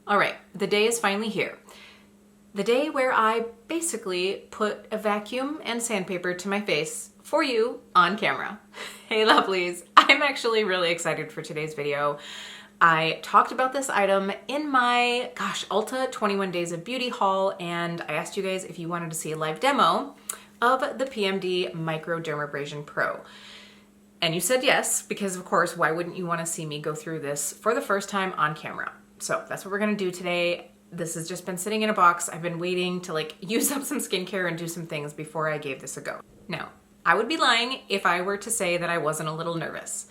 All right, the day is finally here. The day where I basically put a vacuum and sandpaper to my face for you on camera. Hey lovelies, I'm actually really excited for today's video. I talked about this item in my, Ulta 21 Days of Beauty haul, and I asked you guys if you wanted to see a live demo of the PMD Microdermabrasion Pro. And you said yes, because of course, why wouldn't you want to see me go through this for the first time on camera? So that's what we're gonna do today. This has just been sitting in a box. I've been waiting to use up some skincare and do some things before I gave this a go. Now, I would be lying if I were to say that I wasn't a little nervous.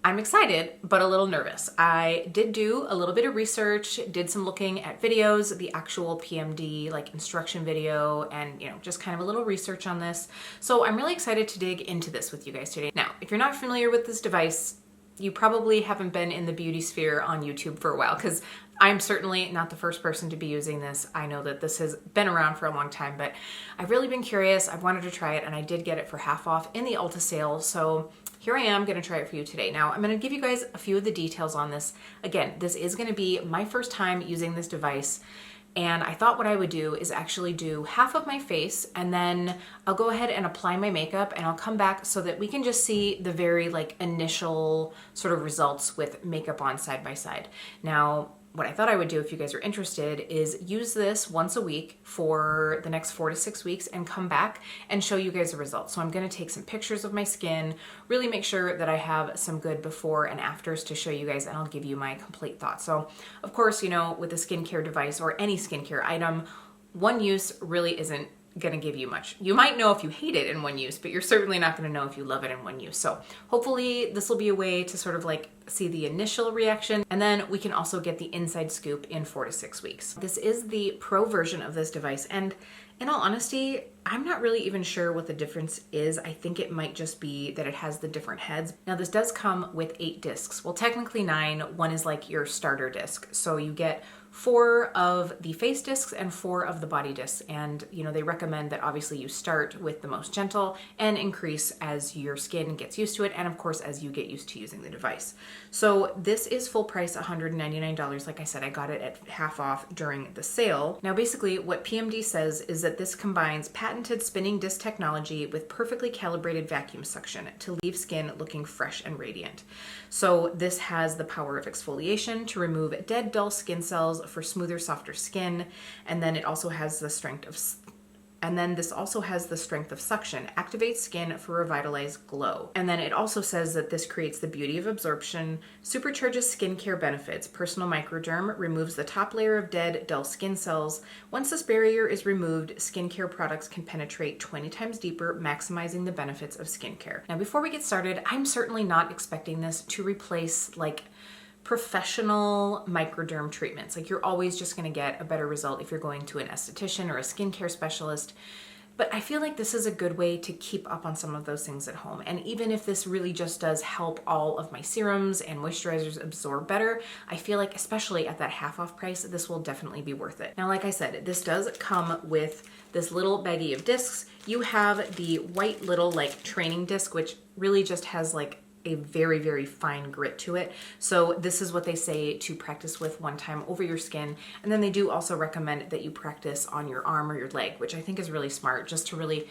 I'm excited, but a little nervous. I did do a little bit of research, did some looking at videos, the actual PMD instruction video, and just kind of a little research on this. So I'm really excited to dig into this with you guys today. Now, if you're not familiar with this device, you probably haven't been in the beauty sphere on YouTube for a while, because I'm certainly not the first person to be using this. I know that this has been around for a long time, but I've really been curious. I've wanted to try it, and I did get it for half off in the Ulta sale. So here I am going to try it for you today. Now, I'm going to give you guys a few of the details on this. Again, this is going to be my first time using this device. And I thought what I would do is actually do half of my face, and then I'll go ahead and apply my makeup, and I'll come back so that we can just see the very initial sort of results with makeup on side by side. Now, what I thought I would do if you guys are interested is use this once a week for the next 4 to 6 weeks and come back and show you guys the results. So I'm gonna take some pictures of my skin, really make sure that I have some good before and afters to show you guys, and I'll give you my complete thoughts. So of course, with a skincare device or any skincare item, one use really isn't gonna give you much. You might know if you hate it in one use, but you're certainly not gonna know if you love it in one use. So hopefully this will be a way to sort of see the initial reaction, and then we can also get the inside scoop in 4 to 6 weeks. This is the Pro version of this device, and in all honesty, I'm not really even sure what the difference is. I think it might just be that it has the different heads. Now this does come with 8 discs. Well, technically 9. One is your starter disc. So you get 4 of the face discs and 4 of the body discs. And they recommend that obviously you start with the most gentle and increase as your skin gets used to it, and of course as you get used to using the device. So this is full price, $199. Like I said, I got it at half off during the sale. Now basically what PMD says is that this combines patented spinning disc technology with perfectly calibrated vacuum suction to leave skin looking fresh and radiant. So this has the power of exfoliation to remove dead, dull skin cells for smoother, softer skin, and then it also has the strength of this also has the strength of suction, activates skin for revitalized glow. And then it also says that this creates the beauty of absorption, supercharges skincare benefits. Personal Microderm removes the top layer of dead, dull skin cells. Once this barrier is removed, skincare products can penetrate 20 times deeper, maximizing the benefits of skincare. Now, before we get started, I'm certainly not expecting this to replace professional microderm treatments. You're always just going to get a better result if you're going to an esthetician or a skincare specialist. But I feel like this is a good way to keep up on some of those things at home. And even if this really just does help all of my serums and moisturizers absorb better, I feel like especially at that half off price, this will definitely be worth it. Now, like I said, this does come with this little baggie of discs. You have the white little training disc, which really just has a very, very fine grit to it. So this is what they say to practice with one time over your skin. And then they do also recommend that you practice on your arm or your leg, which I think is really smart, just to really,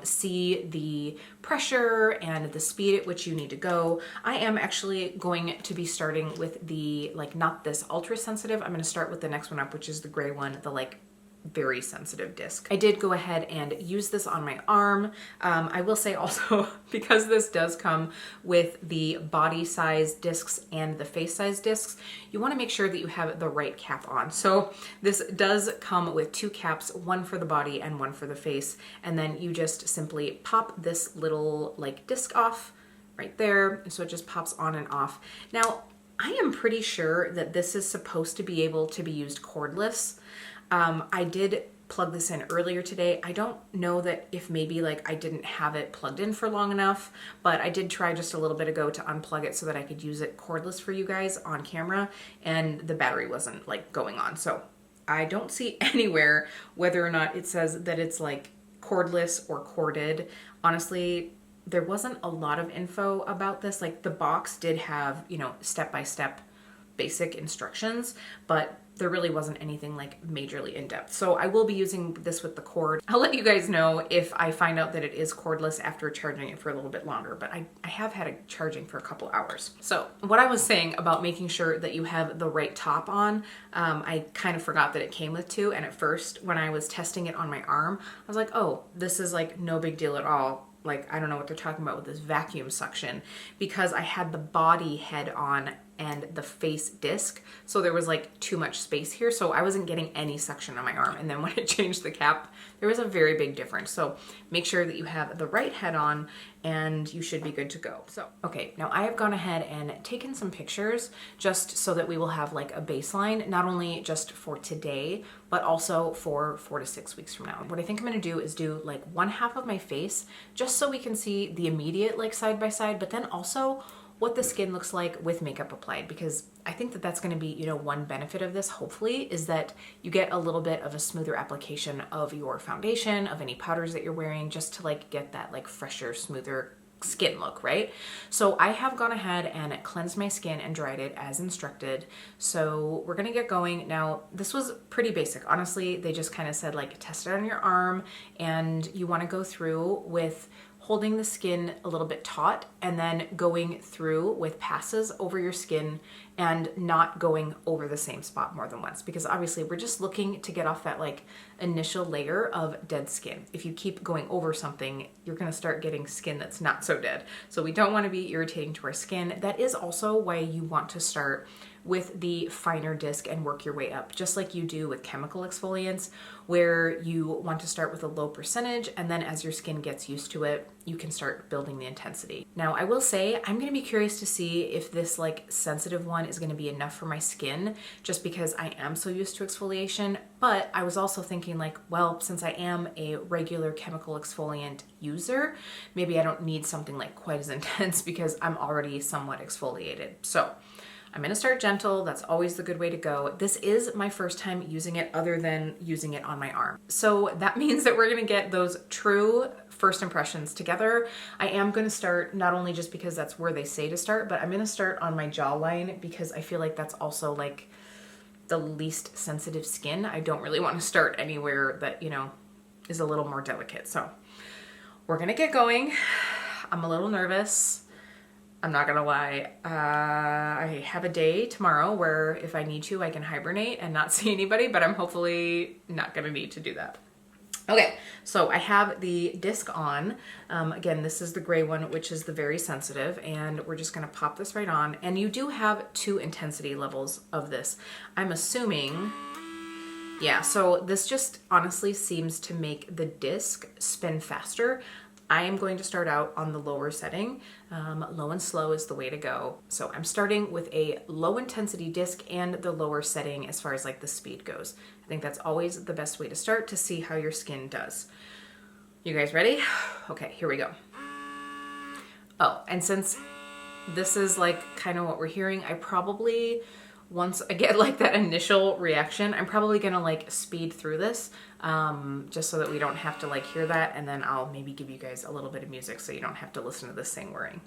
see the pressure and the speed at which you need to go. I am actually going to be starting with the, not this ultra sensitive. I'm gonna start with the next one up, which is the gray one, the very sensitive disc. I did go ahead and use this on my arm. I will say also, because this does come with the body size discs and the face size discs, you want to make sure that you have the right cap on. So this does come with 2 caps, one for the body and one for the face. And then you just simply pop this little disc off right there. So it just pops on and off. Now, I am pretty sure that this is supposed to be able to be used cordless. I did plug this in earlier today. I don't know that if maybe I didn't have it plugged in for long enough, but I did try just a little bit ago to unplug it so that I could use it cordless for you guys on camera, and the battery wasn't going on. So I don't see anywhere whether or not it says that it's cordless or corded. Honestly, there wasn't a lot of info about this. The box did have, step-by-step basic instructions, but there really wasn't anything like majorly in depth. So I will be using this with the cord. I'll let you guys know if I find out that it is cordless after charging it for a little bit longer, but I have had it charging for a couple hours. So what I was saying about making sure that you have the right top on, I kind of forgot that it came with two. And at first when I was testing it on my arm, I was like, oh, this is like no big deal at all. Like, I don't know what they're talking about with this vacuum suction, because I had the body head on and the face disc. So there was like too much space here. So I wasn't getting any suction on my arm. And then when I changed the cap, there was a very big difference. So make sure that you have the right head on and you should be good to go. So, okay, now I have gone ahead and taken some pictures just so that we will have like a baseline, not only just for today, but also for 4 to 6 weeks from now. What I think I'm gonna do is do like one half of my face, just so we can see the immediate like side by side, but then also what the skin looks like with makeup applied, because I think that that's going to be, you know, one benefit of this, hopefully, is that you get a little bit of a smoother application of your foundation, of any powders that you're wearing, just to like get that like fresher, smoother skin look, right? So I have gone ahead and cleansed my skin and dried it as instructed. So we're gonna get going. Now, this was pretty basic. Honestly, they just kind of said like test it on your arm, and you want to go through with holding the skin a little bit taut and then going through with passes over your skin and not going over the same spot more than once, because obviously we're just looking to get off that like initial layer of dead skin. If you keep going over something, you're going to start getting skin that's not so dead. So we don't want to be irritating to our skin. That is also why you want to start with the finer disc and work your way up, just like you do with chemical exfoliants, where you want to start with a low percentage, and then as your skin gets used to it, you can start building the intensity. Now, I will say I'm going to be curious to see if this like sensitive one is going to be enough for my skin, just because I am so used to exfoliation. But I was also thinking like, well, since I am a regular chemical exfoliant user, maybe I don't need something like quite as intense because I'm already somewhat exfoliated. So I'm gonna start gentle. That's always the good way to go. This is my first time using it other than using it on my arm. So that means that we're gonna get those true first impressions together. I am gonna start, not only just because that's where they say to start, but I'm gonna start on my jawline, because I feel like that's also like the least sensitive skin. I don't really want to start anywhere that, you know, is a little more delicate. So we're gonna get going. I'm a little nervous. I'm not gonna lie, I have a day tomorrow where if I need to, I can hibernate and not see anybody, but I'm hopefully not gonna need to do that. Okay, so I have the disc on. Again, this is the gray one, which is the very sensitive, and we're just gonna pop this right on. And you do have 2 intensity levels of this. I'm assuming, yeah, so this just honestly seems to make the disc spin faster. I am going to start out on the lower setting. Low and slow is the way to go. So I'm starting with a low intensity disc and the lower setting as far as like the speed goes. I think that's always the best way to start to see how your skin does. You guys ready? Okay, here we go. Oh, and since this is like kind of what we're hearing, I probably, once I get like that initial reaction, I'm probably gonna like speed through this, just so that we don't have to like hear that, and then I'll maybe give you guys a little bit of music so you don't have to listen to this thing whirring.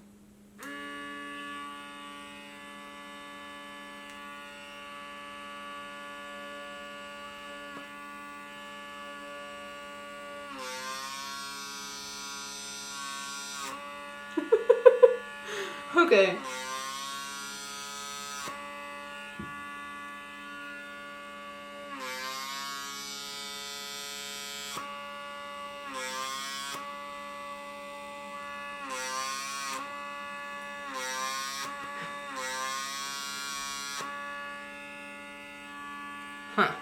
Okay. Huh.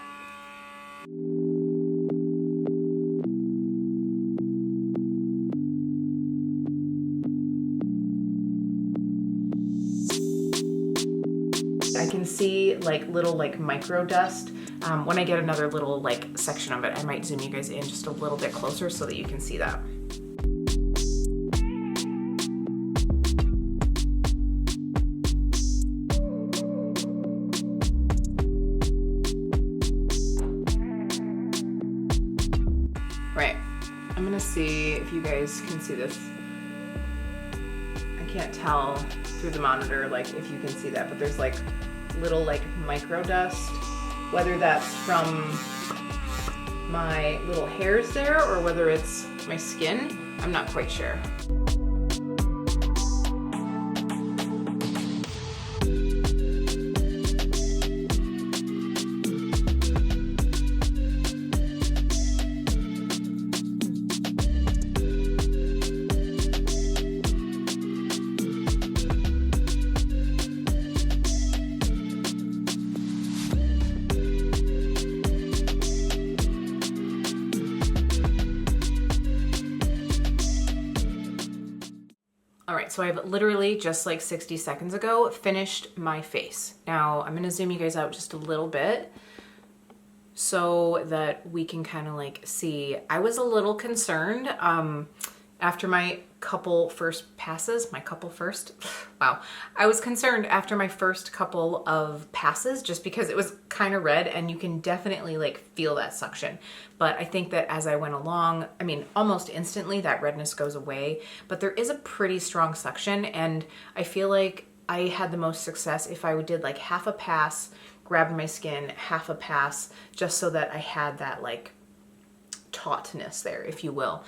I can see like little like micro dust. When I get another little like section of it, I might zoom you guys in just a little bit closer so that you can see that. Right, I'm gonna see if you guys can see this. I can't tell through the monitor like if you can see that, but there's like little like micro dust whether that's from my little hairs there or whether it's my skin. I'm not quite sure. Alright, so I've literally just like 60 seconds ago finished my face. Now I'm gonna zoom you guys out just a little bit so that we can kind of like see. I was a little concerned after my couple first passes, wow. I was concerned after my first couple of passes just because it was kind of red and you can definitely like feel that suction. But I think that as I went along, I mean, almost instantly that redness goes away, but there is a pretty strong suction and I feel like I had the most success if I did like half a pass, grabbed my skin, half a pass, just so that I had that like tautness there, if you will.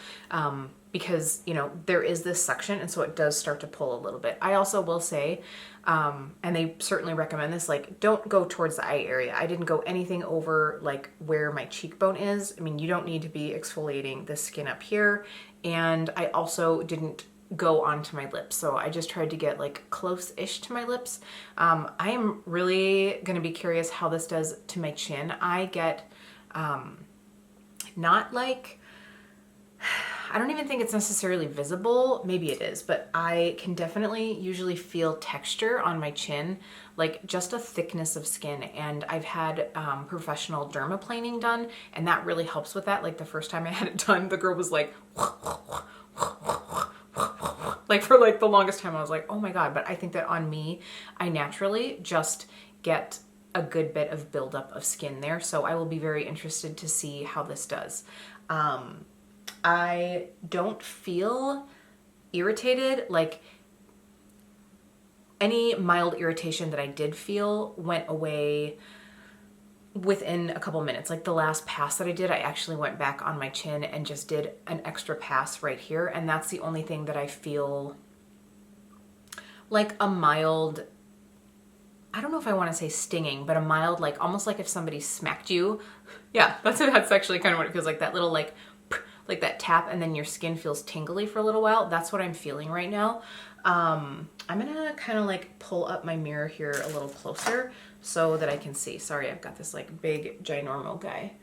Because, you know, there is this suction and so it does start to pull a little bit. I also will say, and they certainly recommend this, like don't go towards the eye area. I didn't go anything over like where my cheekbone is. I mean, you don't need to be exfoliating the skin up here. And I also didn't go onto my lips. So I just tried to get like close-ish to my lips. I am really going to be curious how this does to my chin. I get, not like, I don't even think it's necessarily visible. Maybe it is, but I can definitely usually feel texture on my chin, like just a thickness of skin. And I've had professional dermaplaning done, and that really helps with that. Like the first time I had it done, the girl was like, like for like the longest time I was like, oh my God. But I think that on me, I naturally just get a good bit of buildup of skin there. So I will be very interested to see how this does. I don't feel irritated. Like any mild irritation that I did feel went away within a couple minutes. Like the last pass that I did, I actually went back on my chin and just did an extra pass right here. And that's the only thing that I feel like a mild, I don't know if I want to say stinging, but a mild, like almost like if somebody smacked you. Yeah, that's actually kind of what it feels like. That little like that tap, and then your skin feels tingly for a little while. That's what I'm feeling right now. I'm gonna kind of like pull up my mirror here a little closer so that I can see. Sorry, I've got this like big ginormal guy.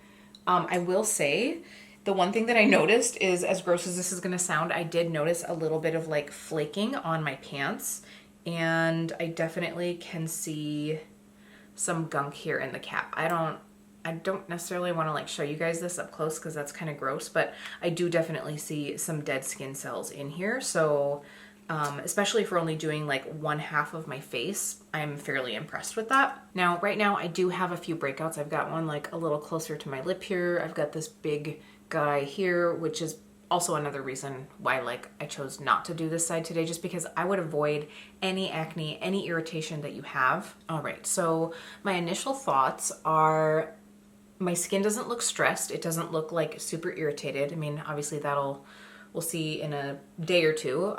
I will say the one thing that I noticed is, as gross as this is gonna sound, I did notice a little bit of like flaking on my pants, and I definitely can see some gunk here in the cap. I don't necessarily want to like show you guys this up close because that's kind of gross, but I do definitely see some dead skin cells in here. So especially for only doing like one half of my face, I'm fairly impressed with that. Now, right now I do have a few breakouts. I've got one like a little closer to my lip here. I've got this big guy here, which is also another reason why like I chose not to do this side today, just because I would avoid any acne, any irritation that you have. All right, so my initial thoughts are, my skin doesn't look stressed. It doesn't look like super irritated. I mean, obviously we'll see in a day or two.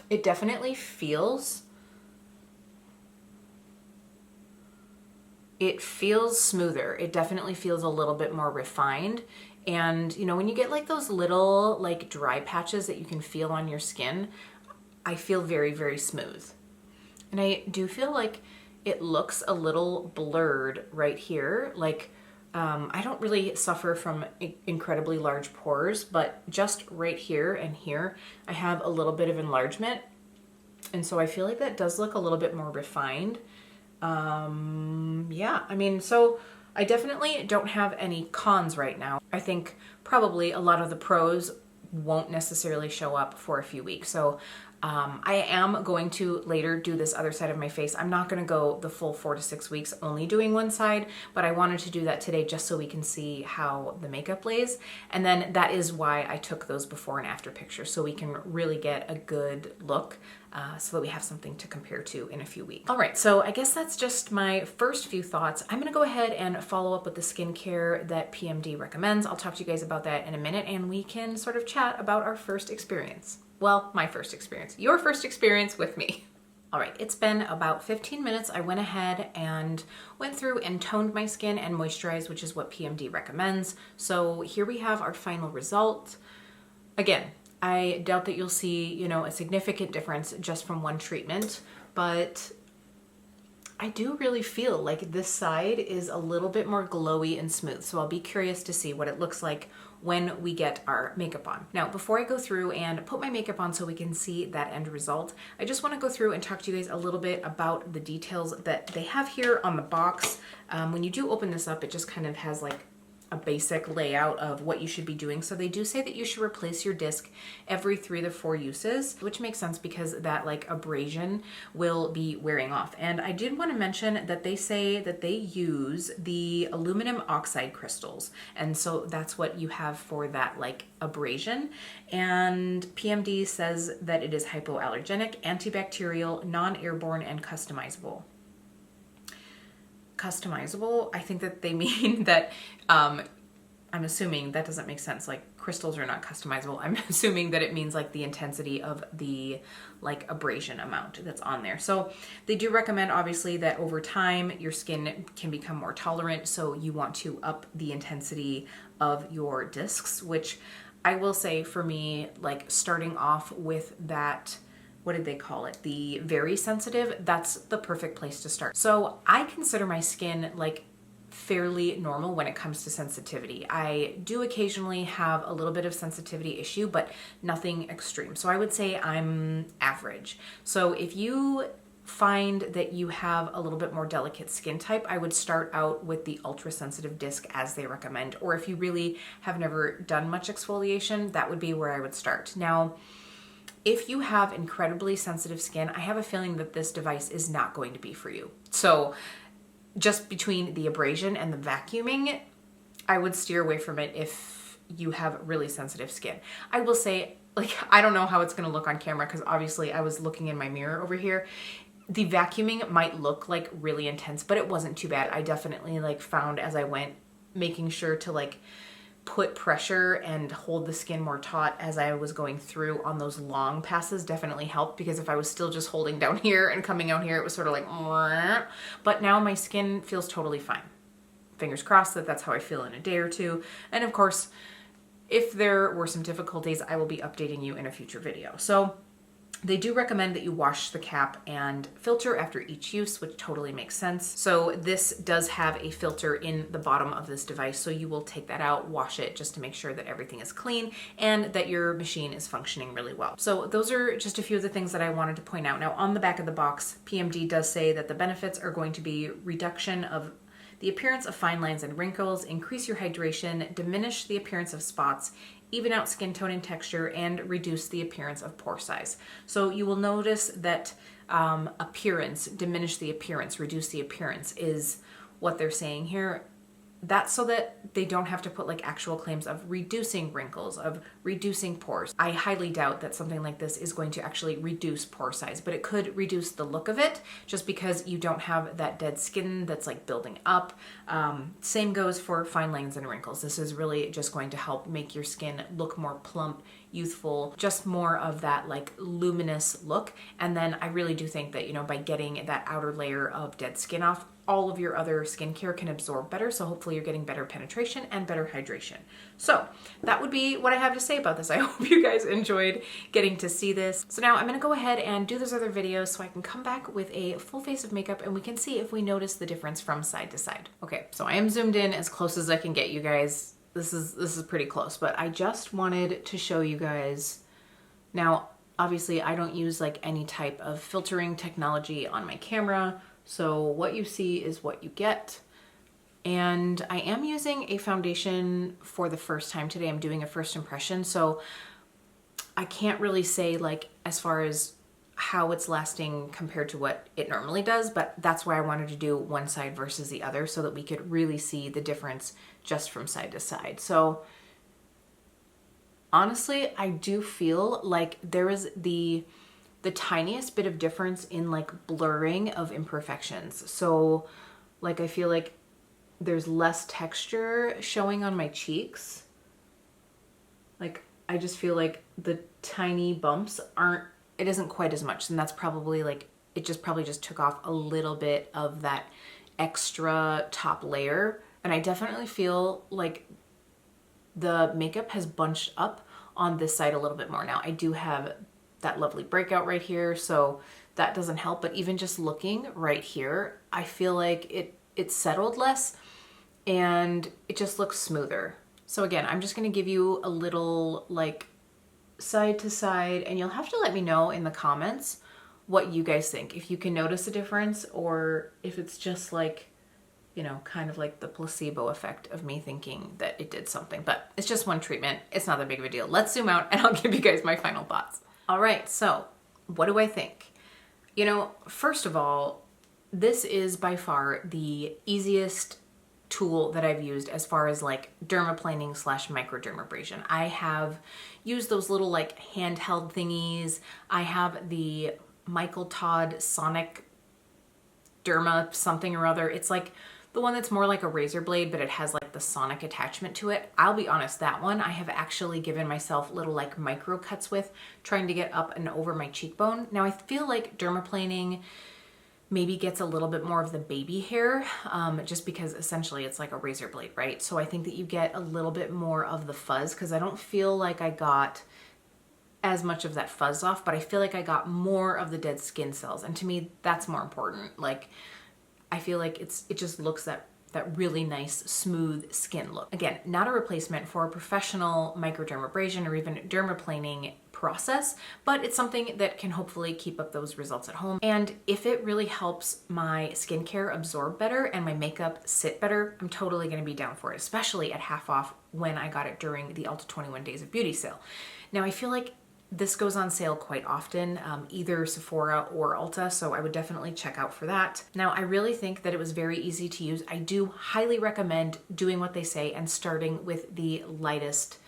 It definitely feels, smoother. It definitely feels a little bit more refined. And you know, when you get like those little like dry patches that you can feel on your skin, I feel very, very smooth. And I do feel like it looks a little blurred right here. Like, I don't really suffer from incredibly large pores, but just right here and here, I have a little bit of enlargement. And so I feel like that does look a little bit more refined. Yeah, I mean, so I definitely don't have any cons right now. I think probably a lot of the pros won't necessarily show up for a few weeks. So I am going to later do this other side of my face. I'm not going to go the full 4 to 6 weeks only doing one side, but I wanted to do that today just so we can see how the makeup lays. And then that is why I took those before and after pictures, so we can really get a good look, so that we have something to compare to in a few weeks. All right, so I guess that's just my first few thoughts. I'm gonna go ahead and follow up with the skincare that PMD recommends. I'll talk to you guys about that in a minute, and we can sort of chat about our first experience. Well, my first experience, your first experience with me. All right, it's been about 15 minutes. I went ahead and went through and toned my skin and moisturized, which is what PMD recommends. So here we have our final result. Again, I doubt that you'll see, you know, a significant difference just from one treatment, but I do really feel like this side is a little bit more glowy and smooth. So I'll be curious to see what it looks like when we get our makeup on. Now, before I go through and put my makeup on so we can see that end result, I just want to go through and talk to you guys a little bit about the details that they have here on the box. When you do open this up, it just kind of has like a basic layout of what you should be doing. So they do say that you should replace your disc every 3 to 4 uses, which makes sense because that like abrasion will be wearing off. And I did want to mention that they say that they use the aluminum oxide crystals. And so that's what you have for that like abrasion. And PMD says that it is hypoallergenic, antibacterial, non-airborne, and customizable. Customizable, I think that they mean that, I'm assuming that doesn't make sense, like crystals are not customizable. I'm assuming that it means like the intensity of the like abrasion amount that's on there. So they do recommend obviously that over time your skin can become more tolerant, so you want to up the intensity of your discs, which I will say for me, like starting off with that, what did they call it? The very sensitive, that's the perfect place to start. So I consider my skin like fairly normal when it comes to sensitivity. I do occasionally have a little bit of sensitivity issue, but nothing extreme. So I would say I'm average. So if you find that you have a little bit more delicate skin type, I would start out with the ultra sensitive disc as they recommend. Or if you really have never done much exfoliation, that would be where I would start. Now, if you have incredibly sensitive skin, I have a feeling that this device is not going to be for you. So just between the abrasion and the vacuuming, I would steer away from it if you have really sensitive skin. I will say, like, I don't know how it's gonna look on camera because obviously I was looking in my mirror over here. The vacuuming might look like really intense, but it wasn't too bad. I definitely like found as I went, making sure to like put pressure and hold the skin more taut as I was going through on those long passes definitely helped, because if I was still just holding down here and coming out here, it was sort of like, but now my skin feels totally fine. Fingers crossed that that's how I feel in a day or two. And of course, if there were some difficulties, I will be updating you in a future video. So they do recommend that you wash the cap and filter after each use, which totally makes sense. So this does have a filter in the bottom of this device, so you will take that out, wash it just to make sure that everything is clean and that your machine is functioning really well. So those are just a few of the things that I wanted to point out. Now on the back of the box, PMD does say that the benefits are going to be reduction of the appearance of fine lines and wrinkles, increase your hydration, diminish the appearance of spots, even out skin tone and texture, and reduce the appearance of pore size. So you will notice that appearance, diminish the appearance, reduce the appearance is what they're saying here. That's so that they don't have to put like actual claims of reducing wrinkles, of reducing pores. I highly doubt that something like this is going to actually reduce pore size, but it could reduce the look of it just because you don't have that dead skin that's like building up. Same goes for fine lines and wrinkles. This is really just going to help make your skin look more plump, youthful, just more of that like luminous look. And then I really do think that, you know, by getting that outer layer of dead skin off, all of your other skincare can absorb better. So hopefully you're getting better penetration and better hydration. So that would be what I have to say about this. I hope you guys enjoyed getting to see this. So now I'm gonna go ahead and do those other videos so I can come back with a full face of makeup and we can see if we notice the difference from side to side. Okay, so I am zoomed in as close as I can get you guys. This is pretty close, but I just wanted to show you guys. Now, obviously I don't use like any type of filtering technology on my camera. So what you see is what you get. And I am using a foundation for the first time today. I'm doing a first impression. So I can't really say like as far as how it's lasting compared to what it normally does, but that's why I wanted to do one side versus the other so that we could really see the difference just from side to side. So honestly, I do feel like there is the tiniest bit of difference in like blurring of imperfections. So like I feel like there's less texture showing on my cheeks. Like I just feel like the tiny bumps it isn't quite as much, and that's probably like it probably just took off a little bit of that extra top layer. And I definitely feel like the makeup has bunched up on this side a little bit more. Now I do have that lovely breakout right here, so that doesn't help, but even just looking right here, I feel like it settled less and it just looks smoother. So again, I'm just gonna give you a little like side to side, and you'll have to let me know in the comments what you guys think, if you can notice a difference or if it's just like, you know, kind of like the placebo effect of me thinking that it did something. But it's just one treatment, it's not that big of a deal. Let's zoom out and I'll give you guys my final thoughts. All right, so what do I think? You know, first of all, this is by far the easiest tool that I've used as far as like dermaplaning / microdermabrasion. I have used those little like handheld thingies. I have the Michael Todd Sonic Derma something or other. It's like the one that's more like a razor blade, but it has like the sonic attachment to it. I'll be honest, that one I have actually given myself little like micro cuts with, trying to get up and over my cheekbone. Now I feel like dermaplaning maybe gets a little bit more of the baby hair, just because essentially it's like a razor blade, right? So I think that you get a little bit more of the fuzz, because I don't feel like I got as much of that fuzz off, but I feel like I got more of the dead skin cells. And to me, that's more important. Like, I feel like it just looks that really nice, smooth skin look. Again, not a replacement for a professional microdermabrasion or even dermaplaning process, but it's something that can hopefully keep up those results at home. And if it really helps my skincare absorb better and my makeup sit better, I'm totally gonna be down for it, especially at half off when I got it during the Ulta 21 Days of Beauty sale. Now I feel like this goes on sale quite often, either Sephora or Ulta, so I would definitely check out for that. Now, I really think that it was very easy to use. I do highly recommend doing what they say and starting with the lightest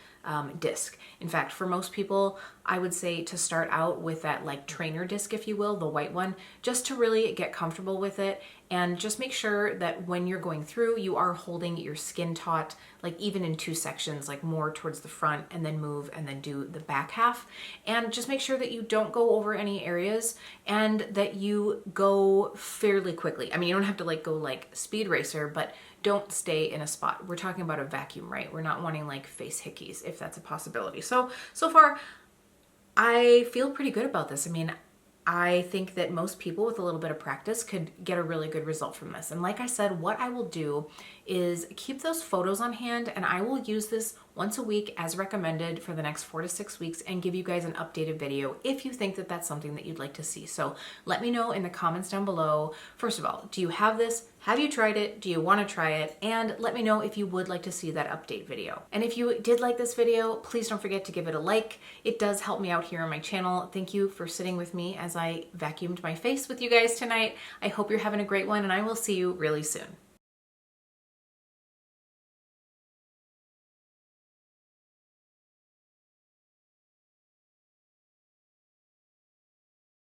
disc. In fact, for most people, I would say to start out with that like trainer disc, if you will, the white one, just to really get comfortable with it. And just make sure that when you're going through, you are holding your skin taut, like even in two sections, like more towards the front, and then move and then do the back half. And just make sure that you don't go over any areas and that you go fairly quickly. I mean, you don't have to like go like speed racer, but don't stay in a spot. We're talking about a vacuum, right? We're not wanting like face hickeys, if that's a possibility. So far, I feel pretty good about this. I mean, I think that most people with a little bit of practice could get a really good result from this. And like I said, what I will do is keep those photos on hand, and I will use this once a week as recommended for the next 4 to 6 weeks and give you guys an updated video if you think that that's something that you'd like to see. So let me know in the comments down below. First of all, do you have this? Have you tried it? Do you want to try it? And let me know if you would like to see that update video. And if you did like this video, please don't forget to give it a like. It does help me out here on my channel. Thank you for sitting with me as I vacuumed my face with you guys tonight. I hope you're having a great one, and I will see you really soon.